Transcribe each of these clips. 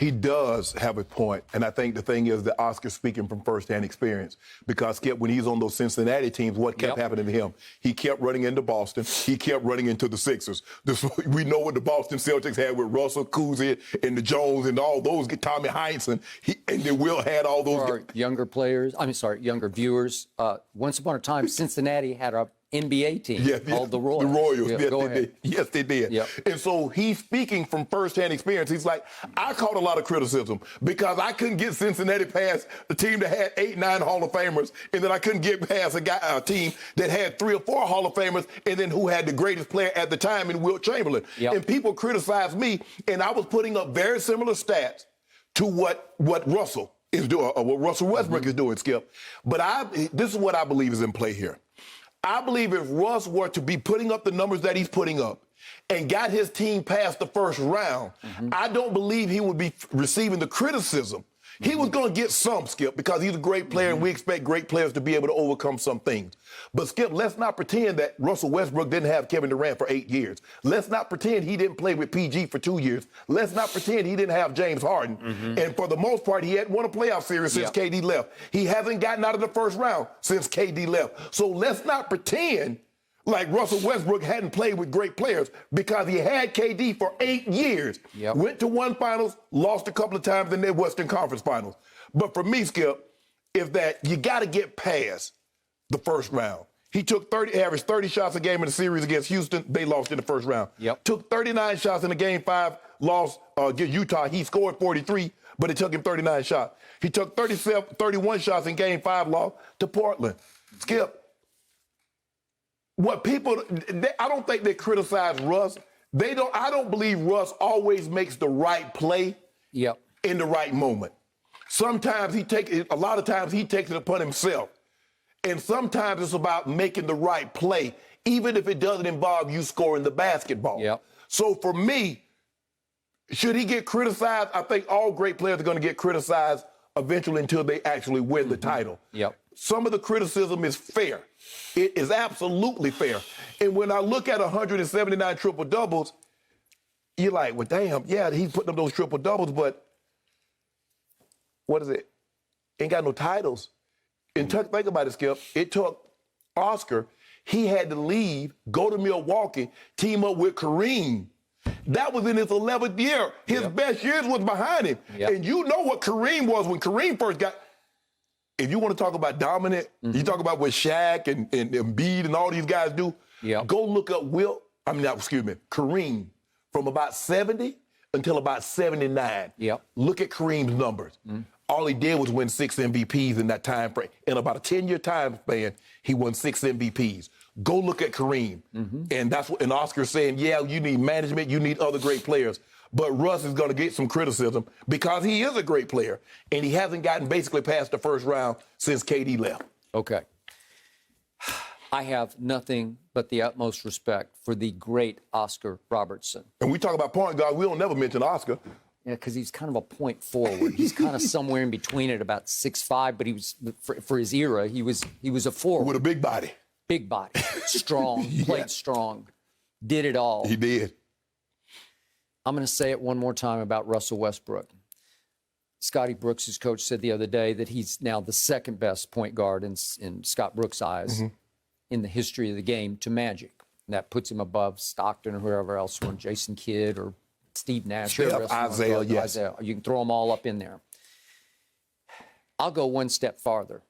He does have a point, and I think the thing is that Oscar's speaking from firsthand experience because, Skip, when he's on those Cincinnati teams, what kept happening to him? He kept running into Boston. He kept running into the Sixers. We know what the Boston Celtics had with Russell, Cousy, and the Jones and all those, Tommy Heinsohn, and then Will had all those. For our younger players, younger viewers, once upon a time, Cincinnati had a NBA team called the Royals. The Royals, yes, go they ahead. did. Yes, they did. Yep. And so he's speaking from firsthand experience. He's like, I caught a lot of criticism because I couldn't get Cincinnati past the team that had 8, 9 Hall of Famers, and then I couldn't get past a team that had 3 or 4 Hall of Famers, and then who had the greatest player at the time in Wilt Chamberlain. Yep. And people criticized me, and I was putting up very similar stats to what Russell is doing, or what Russell Westbrook is doing, Skip. But this is what I believe is in play here. I believe if Russ were to be putting up the numbers that he's putting up and got his team past the first round, I don't believe he would be receiving the criticism. He was going to get some, Skip, because he's a great player, and we expect great players to be able to overcome some things. But, Skip, let's not pretend that Russell Westbrook didn't have Kevin Durant for 8 years. Let's not pretend he didn't play with PG for 2 years. Let's not pretend he didn't have James Harden. And for the most part, he hadn't won a playoff series since KD left. He hasn't gotten out of the first round since KD left. So let's not pretend like Russell Westbrook hadn't played with great players because he had KD for 8 years. Went to one finals, lost a couple of times in their Western Conference finals. But for me, Skip, if that you got to get past the first round. He took averaged 30 shots a game in the series against Houston. They lost in the first round. Took 39 shots in the game 5, lost against Utah. He scored 43, but it took him 39 shots. He took 31 shots in game 5, lost to Portland. Skip, what people, I don't think they criticize Russ. I don't believe Russ always makes the right play in the right moment. Sometimes a lot of times he takes it upon himself. And sometimes it's about making the right play, even if it doesn't involve you scoring the basketball. So for me, should he get criticized? I think all great players are going to get criticized eventually until they actually win the title. Some of the criticism is fair. It is absolutely fair. And when I look at 179 triple-doubles, you're like, well, damn, yeah, he's putting up those triple-doubles, but what is it? Ain't got no titles. And think about it, Skip. It took Oscar. He had to leave, go to Milwaukee, team up with Kareem. That was in his 11th year. His best years was behind him. And you know what Kareem was when Kareem first got. If you want to talk about dominant, you talk about what Shaq and Embiid and all these guys do, go look up Kareem from about 70 until about 79. Look at Kareem's numbers. All he did was win 6 MVPs in that time frame. In about a 10-year time span, he won 6 MVPs. Go look at Kareem. And that's what, and Oscar's saying, yeah, you need management, you need other great players. But Russ is going to get some criticism because he is a great player, and he hasn't gotten basically past the first round since KD left. Okay. I have nothing but the utmost respect for the great Oscar Robertson. And we talk about point guard, we don't never mention Oscar. Yeah, because he's kind of a point forward. He's kind of somewhere in between at about 6'5", but he was for his era, he was a forward. With a big body. Big body. Strong. Played strong. Did it all. He did. I'm going to say it one more time about Russell Westbrook. Scotty Brooks' coach said the other day that he's now the second best point guard in Scott Brooks' eyes in the history of the game to Magic. And that puts him above Stockton or whoever else, or Jason Kidd or Steve Nash. Isaiah. You can throw them all up in there. I'll go one step farther.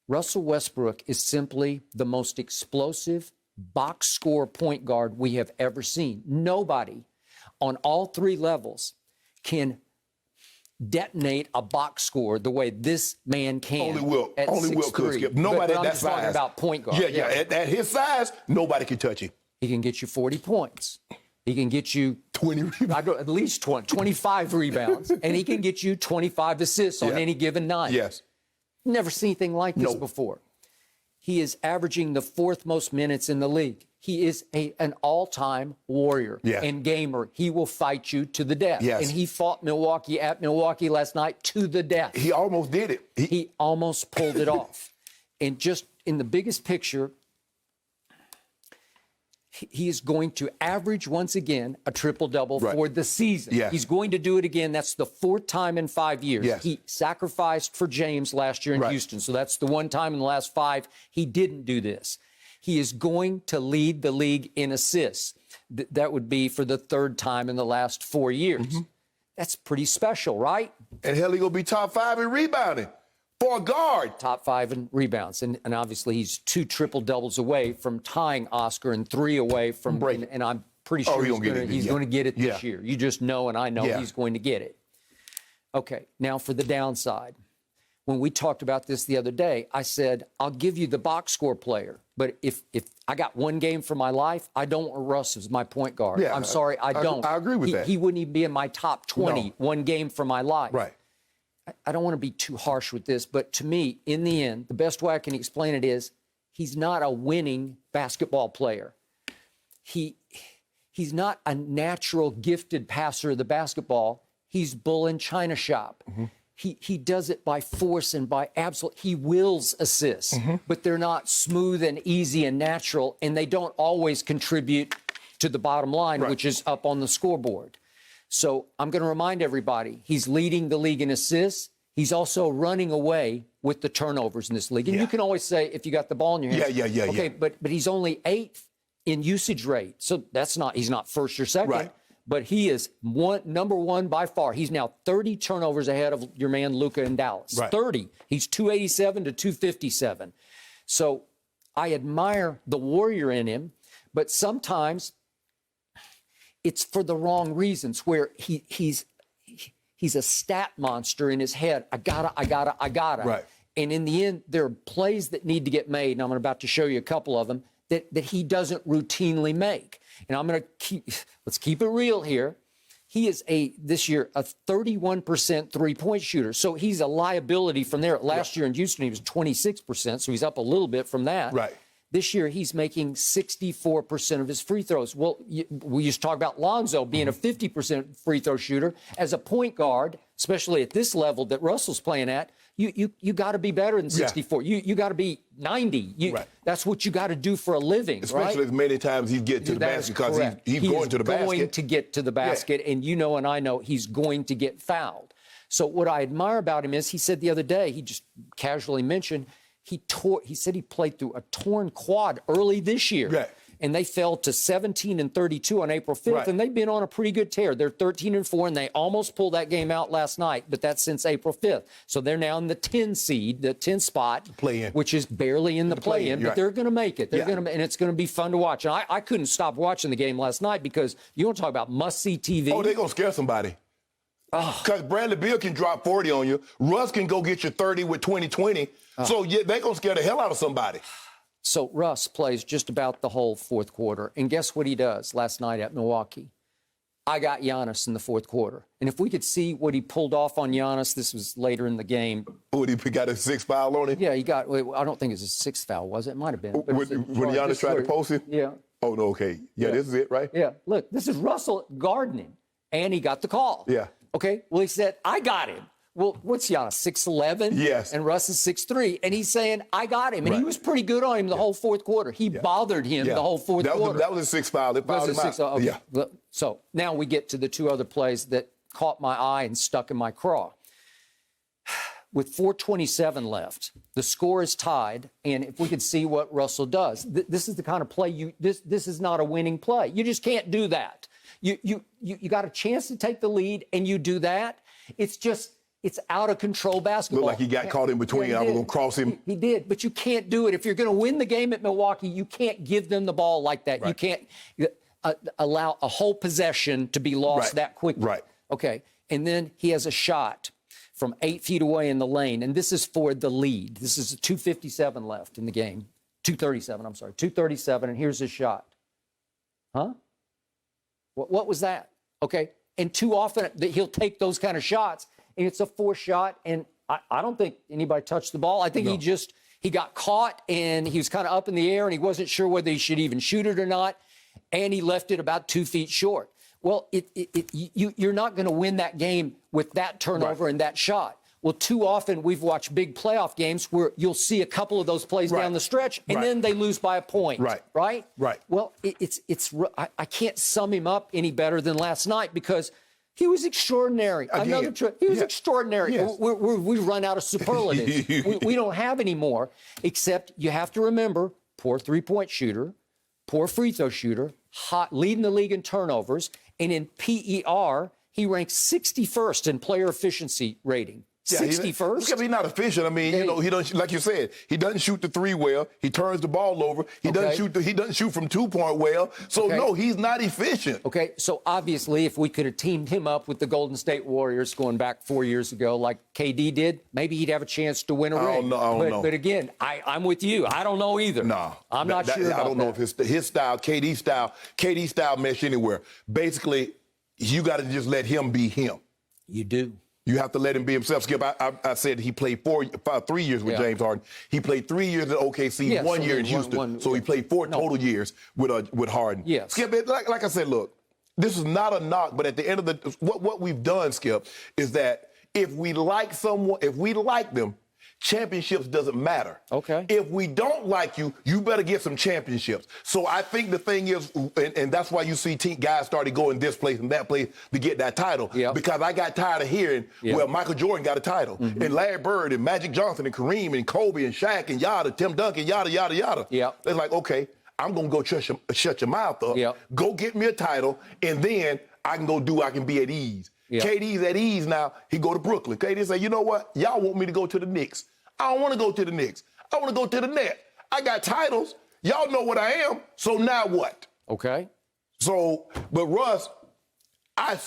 Russell Westbrook is simply the most explosive box score point guard we have ever seen. Nobody on all 3 levels can detonate a box score the way this man can. Only Will could, Skip. Nobody at that size. I'm talking about point guard. At his size, nobody can touch him. He can get you 40 points. He can get you 20 rebounds. At least 25 rebounds. And he can get you 25 assists on any given night. Never seen anything like this before. He is averaging the 4th most minutes in the league. He is an all-time warrior and gamer. He will fight you to the death. And he fought Milwaukee at Milwaukee last night to the death. He almost did it. He almost pulled it off. And just in the biggest picture, he is going to average, once again, a triple-double for the season. Yes. He's going to do it again. That's the 4th time in 5 years. Yes. He sacrificed for James last year in Houston, so that's the one time in the last 5 he didn't do this. He is going to lead the league in assists. That would be for the 3rd time in the last 4 years. That's pretty special, right? And hell, he's going to be top 5 in rebounding for a guard. Top 5 in rebounds. And obviously he's 2 triple-doubles away from tying Oscar and 3 away from breaking. And I'm pretty sure he's going to get it this year. You just know, and I know he's going to get it. Okay, now for the downside. When we talked about this the other day, I said, I'll give you the box score player. But if I got one game for my life, I don't want Russ as my point guard. Yeah, I'm sorry, I don't. I agree with that. He wouldn't even be in my top 20 one game for my life. Right. I don't want to be too harsh with this, but to me, in the end, the best way I can explain it is he's not a winning basketball player. He's not a natural gifted passer of the basketball. He's bull in china shop. He does it by force and by absolute. He wills assists, but they're not smooth and easy and natural, and they don't always contribute to the bottom line, which is up on the scoreboard. So I'm going to remind everybody, he's leading the league in assists. He's also running away with the turnovers in this league. And you can always say, if you got the ball in your hands. Okay, but he's only 8th in usage rate. So he's not first or second. But he is number 1 by far. He's now 30 turnovers ahead of your man Luka in Dallas. 30. He's 287 to 257. So I admire the warrior in him, but sometimes it's for the wrong reasons, where he's a stat monster in his head. I gotta. And in the end, there are plays that need to get made, and I'm about to show you a couple of them, that he doesn't routinely make. And I'm going to let's keep it real here. He is this year a 31% three-point shooter. So he's a liability from there. Last year in Houston, he was 26%, so he's up a little bit from that. This year, he's making 64% of his free throws. Well, we used to talk about Lonzo being a 50% free throw shooter. As a point guard, especially at this level that Russell's playing at, you got to be better than 64. You got to be 90. That's what you got to do for a living, especially as many times he gets to the basket, because he's going to the basket. He's going to get to the basket, and you know and I know he's going to get fouled. So what I admire about him is, he said the other day, he just casually mentioned, he said he played through a torn quad early this year. And they fell to 17 and 32 on April 5th, and they've been on a pretty good tear. They're 13 and 4, and they almost pulled that game out last night, but that's since April 5th. So they're now in the 10 seed, the 10 spot, which is barely in the play-in, but they're going to make it. They're going to, and it's going to be fun to watch. And I couldn't stop watching the game last night, because you want to talk about must-see TV. Oh, they're going to scare somebody. Because Bradley Beal can drop 40 on you. Russ can go get you 30 with 20-20. So they're going to scare the hell out of somebody. So Russ plays just about the whole fourth quarter. And guess what he does last night at Milwaukee? I got Giannis in the fourth quarter. And if we could see what he pulled off on Giannis, this was later in the game. What, he got a 6th foul on him? Yeah, he got, I don't think it was his 6th foul, was it? It might have been. When Giannis tried to post him? Yeah. Oh, no, okay. Yeah, this is it, right? Yeah. Look, this is Russell guarding him. And he got the call. Yeah. Okay. Well, he said, I got him. Well, what's Giannis, 6'11"? Yes. And Russ is 6'3". And he's saying, I got him. And he was pretty good on him the whole fourth quarter. He bothered him the whole fourth quarter. That was a 6th foul. They fouled him out. Okay. Yeah. So now we get to the 2 other plays that caught my eye and stuck in my craw. With 4:27 left, the score is tied. And if we could see what Russell does, this is the kind of play this is not a winning play. You just can't do that. You got a chance to take the lead, and you do that. It's out of control basketball. Looked like he got caught in between. I was going to cross him. He did, but you can't do it. If you're going to win the game at Milwaukee, you can't give them the ball like that. You can't allow a whole possession to be lost that quickly. Okay, and then he has a shot from 8 feet away in the lane, and this is for the lead. This is 2:57 left in the game. 2:37, I'm sorry. 2:37, and here's his shot. Huh? What was that? Okay, and too often he'll take those kind of shots, and it's a forced shot, and I don't think anybody touched the ball. I think he got caught, and he was kind of up in the air, and he wasn't sure whether he should even shoot it or not, and he left it about 2 feet short. Well, you're not going to win that game with that turnover and that shot. Well, too often we've watched big playoff games where you'll see a couple of those plays down the stretch, and then they lose by a point. Right? Well, I can't sum him up any better than last night because he was extraordinary. He was extraordinary. Yes. We run out of superlatives. we don't have any more, except you have to remember, poor three-point shooter, poor free throw shooter, leading the league in turnovers, and in PER, he ranks 61st in player efficiency rating. 61st? Because he's not efficient. I mean, you know, he don't, like you said, he doesn't shoot the three well. He turns the ball over. He doesn't shoot from 2-point well. So no, he's not efficient. Okay, so obviously, if we could have teamed him up with the Golden State Warriors going back 4 years ago, like KD did, maybe he'd have a chance to win a ring. I don't know. But again, I'm with you. I don't know either. No, I'm not sure. I don't know if his style, KD style mesh anywhere. Basically, you got to just let him be him. You do. You have to let him be himself. Skip, I said he played 3 years with James Harden. He played 3 years at OKC, 1 year in Houston. So he played 4 total years with Harden. Yes. Skip, like I said, look, this is not a knock, but at the end of the what we've done, Skip, is that if we like someone, if we like them, championships doesn't matter. Okay. If we don't like you, you better get some championships. So I think the thing is, and that's why you see guys started going this place and that place to get that title. Yep. Because I got tired of hearing, well, Michael Jordan got a title, and Larry Bird and Magic Johnson and Kareem and Kobe and Shaq and yada, Tim Duncan, yada, yada, yada. Yep. It's like, okay, I'm going to go shut your mouth up, go get me a title, and then I can be at ease. Yep. KD's at ease now. He go to Brooklyn. KD say, you know what? Y'all want me to go to the Knicks. I don't want to go to the Knicks. I want to go to the Nets. I got titles. Y'all know what I am. So now what? Okay. So, but Russ, I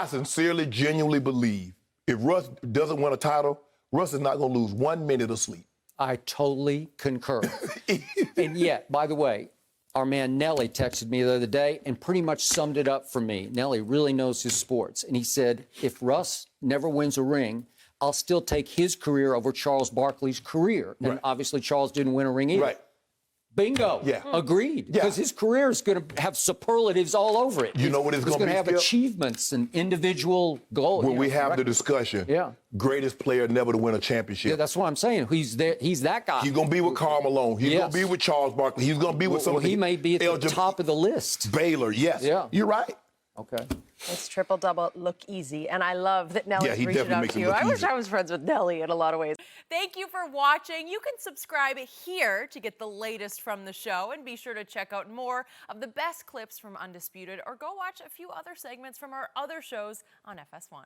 sincerely, genuinely believe if Russ doesn't win a title, Russ is not going to lose 1 minute of sleep. I totally concur. And yet, by the way, our man Nelly texted me the other day and pretty much summed it up for me. Nelly really knows his sports. And he said, if Russ never wins a ring, I'll still take his career over Charles Barkley's career. And obviously Charles didn't win a ring either. Right. Bingo. Yeah. Agreed. Because his career is going to have superlatives all over it. You know what it's going to be? It's going to have achievements and individual goals. When we have the discussion, greatest player never to win a championship. Yeah, that's what I'm saying. He's there. He's that guy. He's going to be with Karl Malone. He's going to be with Charles Barkley. He's going to be with some of the he may be at the top of the list. Baylor, yes. Yeah. You're right. Okay. This triple-double look easy, and I love that Nelly's he reaching out to you. I wish easy. I was friends with Nelly in a lot of ways. Thank you for watching. You can subscribe here to get the latest from the show, and be sure to check out more of the best clips from Undisputed, or go watch a few other segments from our other shows on FS1.